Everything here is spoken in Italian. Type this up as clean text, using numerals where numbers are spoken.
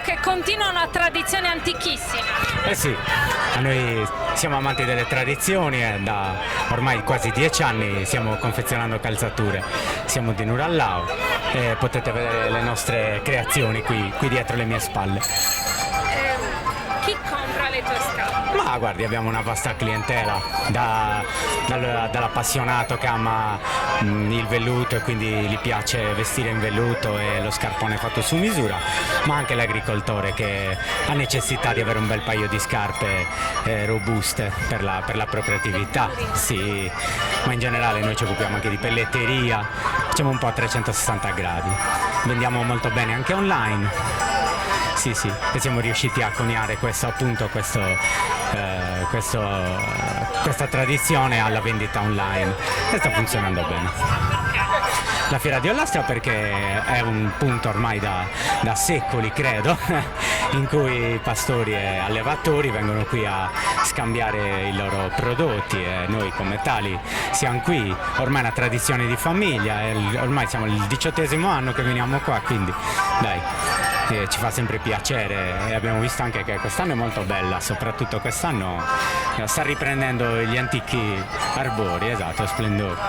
che continua una tradizione antichissima. Eh sì, noi siamo amanti delle tradizioni e da ormai quasi 10 anni stiamo confezionando calzature. Siamo di Nurallao e potete vedere le nostre creazioni qui dietro le mie spalle. Chi compra le tue scarpe? Ma guardi, abbiamo una vasta clientela, dall'appassionato che ama il velluto e quindi gli piace vestire in velluto e lo scarpone fatto su misura, ma anche l'agricoltore che ha necessità di avere un bel paio di scarpe robuste per la propria attività. Sì, ma in generale noi ci occupiamo anche di pelletteria, facciamo un po' a 360 gradi, vendiamo molto bene anche online. Sì, e siamo riusciti a coniare questa tradizione alla vendita online e sta funzionando bene. La fiera di Ollastra perché è un punto ormai da secoli, credo, in cui pastori e allevatori vengono qui a scambiare i loro prodotti e noi come tali siamo qui, ormai è una tradizione di famiglia, ormai siamo il 18° anno che veniamo qua, quindi dai. Ci fa sempre piacere e abbiamo visto anche che quest'anno è molto bella, soprattutto quest'anno sta riprendendo gli antichi arbori, esatto, splendore.